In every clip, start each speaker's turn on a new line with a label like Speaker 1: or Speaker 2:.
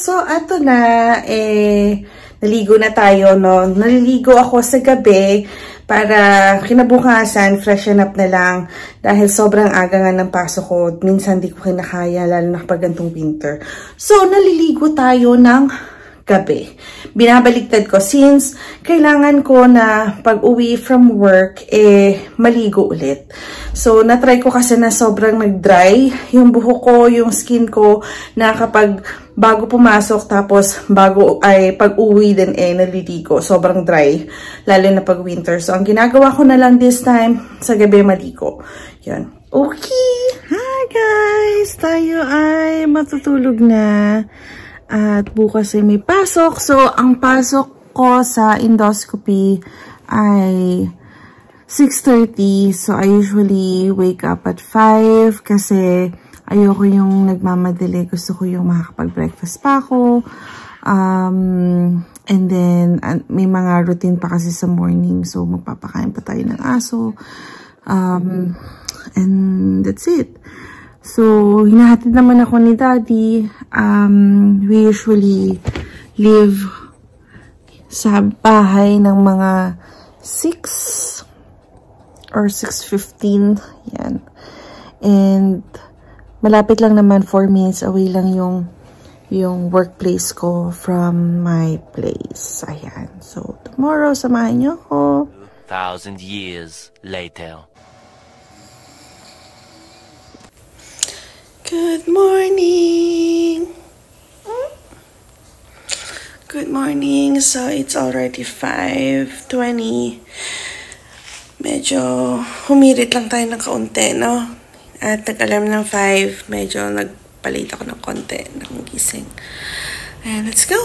Speaker 1: So, ato na, naligo na tayo, no? Naliligo ako sa gabi para kinabukasan, freshen up na lang dahil sobrang aga nga ng pasok ko. Minsan di ko kinakaya, lalo na kapag gantong winter. So, naliligo tayo ng gabi. Binabaliktad ko since kailangan ko na pag uwi from work, maligo ulit. So, natry ko kasi na sobrang nag-dry yung buhok ko, yung skin ko, na kapag bago pumasok, tapos pag uwi din naliligo. Sobrang dry, lalo na pag winter. So, ang ginagawa ko na lang this time, sa gabi maligo. Yan. Okay! Hi guys! Tayo ay matutulog na. At bukas ay may pasok. So, ang pasok ko sa endoscopy ay 6:30. So, I usually wake up at 5 kasi ayoko yung nagmamadali. Gusto ko yung makakapag-breakfast pa ako. And then, may mga routine pa kasi sa morning. So, magpapakain pa tayo ng aso. And that's it. So, hinahatid naman ako ni Daddy. We usually live sa bahay ng mga 6 or 6:15. Yan. And malapit lang naman, 4 minutes away lang yung workplace ko from my place. Ayan. So, tomorrow, samahan niyo ako.
Speaker 2: 1,000 years later.
Speaker 1: Good morning! Good morning! So, it's already 5:20. Medyo humirit lang tayo ng kaunti, no? At nag-alarm ng 5, medyo nagpalit ako ng konti ng gising. And let's go!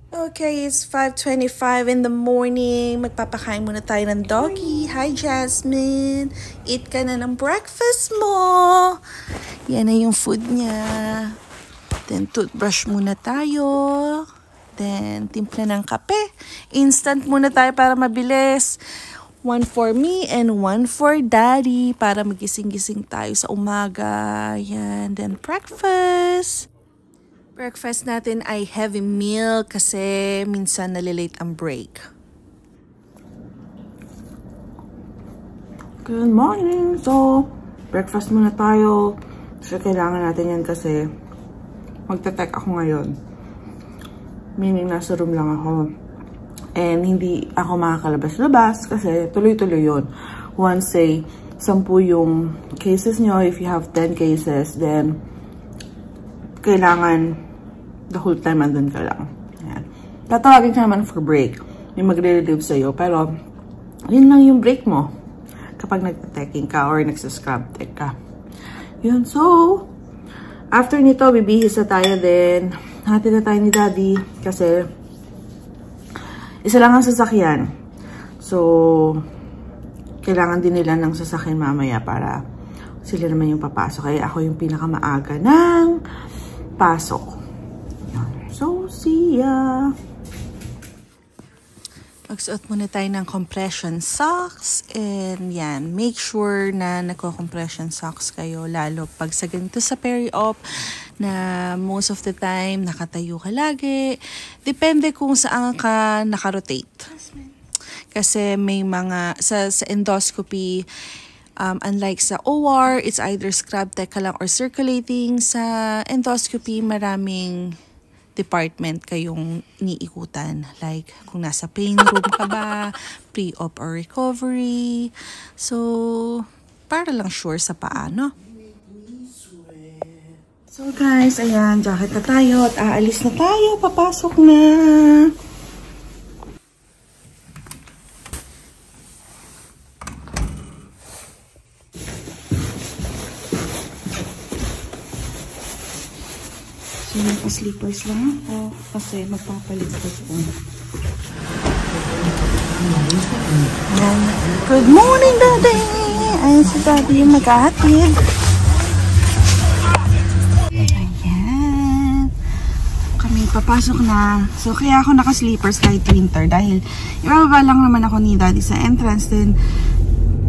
Speaker 1: Okay, it's 5:25 in the morning. Magpapakain muna tayo ng doggy. Hi, Jasmine! Eat ka na ng breakfast mo! Yan na yung food niya. Then, toothbrush muna tayo. Then, timpla ng kape. Instant muna tayo para mabilis. 1 for me and 1 for Daddy para magising-gising tayo sa umaga. Yan. Then, breakfast. Breakfast natin ay heavy meal kasi minsan nalilate ang break. Good morning! So, breakfast muna tayo. So, kailangan natin yan kasi magta-tech ako ngayon. Meaning, nasa room lang ako. And hindi ako makakalabas-labas kasi tuloy-tuloy yun. Once say, 10 yung cases nyo, if you have 10 cases, then kailangan the whole time andun ka lang. Ayan. Tatawagin ka naman for break. May magre-relieve sa'yo. Pero, yun lang yung break mo kapag nagta-teching ka or nagsascrub tech ka. Yun. So, after nito, bibihis na tayo din. Hati na tayo ni Daddy kasi isa lang ang sasakyan. So, kailangan din nila ng sasakyan mamaya para sila naman yung papasok. Kaya ako yung pinakamaaga ng pasok. So, see ya! Magsuot muna tayo ng compression socks. And yan, make sure na nagko-compression socks kayo. Lalo pag sa ganito sa peri-op na most of the time nakatayo ka lagi. Depende kung saan ka nakarotate. Kasi may mga, sa endoscopy, unlike sa OR, it's either scrub tech ka lang or circulating. Sa endoscopy, maraming department kayong iniikutan. Like, kung nasa pain room ka ba, pre-op or recovery. So, para lang sure sa paano. So guys, ayan, jacket na tayo at aalis na tayo. Papasok na. So, naka-slippers lang ako kasi magpapalit ko. Good morning, Daddy! Ayan si Daddy yung maghahatid. Ayan. Kami papasok na. So, kaya ako naka-slippers kahit winter dahil ibababa lang naman ako ni Daddy sa entrance. Then,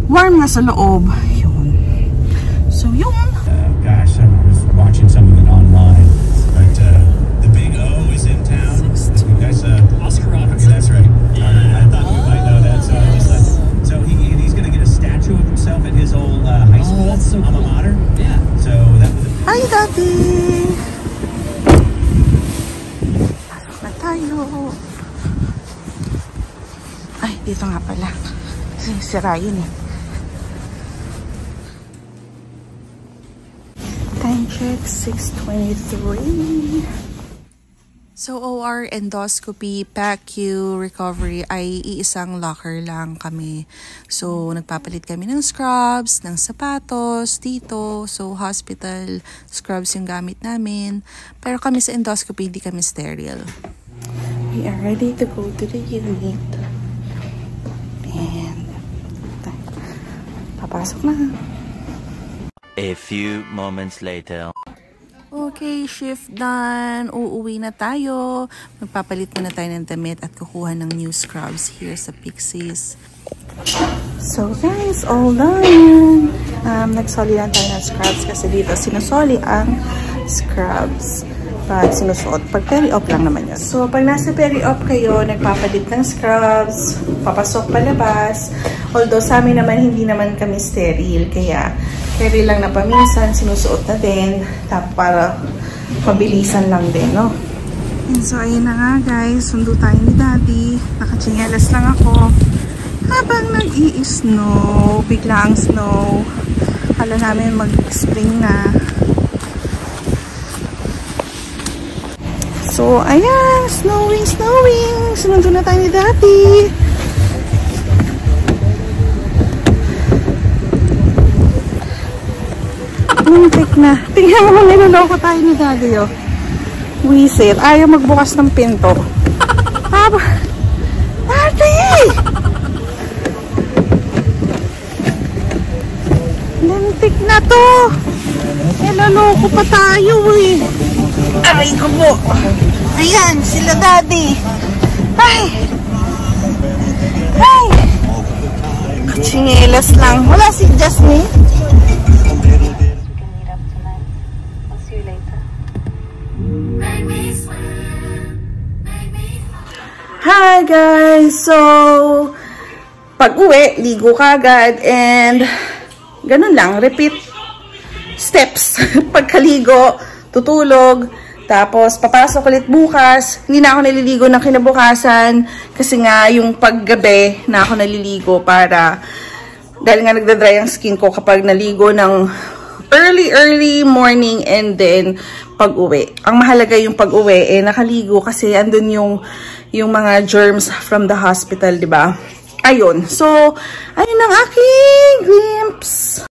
Speaker 1: warm na sa loob. Yun. So, yun.
Speaker 3: Gosh, I was watching some of it online. But the
Speaker 1: Ito nga pala. Kasi sira yun eh. Time check, 6:23. So, OR, endoscopy, PACU, recovery ay iisang locker lang kami. So, nagpapalit kami ng scrubs, ng sapatos, dito. So, hospital scrubs yung gamit namin. Pero kami sa endoscopy, hindi kami sterile. We are ready to go to the unit. And, papasok na.
Speaker 2: A few moments later.
Speaker 1: Okay, shift done. Uuwi na tayo. Magpapalit muna tayo ng damit at kukuha ng new scrubs here sa Pixies. So guys, all done. Nagsoli lang tayo ng scrubs kasi dito sinusoli ang scrubs. Pag sinusuot. Pag peri-op lang naman yun. So, pag nasa peri-op kayo, nagpapalit ng scrubs, papasok palabas. Although, sa amin naman, hindi naman kami sterile. Kaya, sterile lang na paminsan, sinusuot na din. Tapos, para pabilisan lang din, no? And so, ayun na nga, guys. Sundo tayo ni Daddy. Nakachinelas lang ako. Habang nag-i-snow, bigla ang snow. Kala namin mag-spring na. So, ayan, snowing. Sunundo na tayo ni Daddy. Muntik na. Tingnan mo kung niloloko tayo ni Daddy, oh. Whistle. Ayaw magbukas ng pinto. Daddy! Muntik na to. Niloloko pa tayo, eh. Aray ko po. Ayan, sila Daddy. Ay! Kachinelas lang. Wala si Jasmine. Hi guys! So, pag-uwi, ligo kagad and ganun lang, repeat steps. Pagkaligo, tutulog, tapos papasok ulit bukas. Hindi na ako naliligo ng kinabukasan kasi nga yung paggabi na ako naliligo para dahil nga nagdadry ang skin ko kapag naligo ng early morning and then pag-uwi. Ang mahalaga yung pag-uwi eh nakaligo kasi andun yung mga germs from the hospital, 'di ba? Ayun. So, ayun ang aking glimpse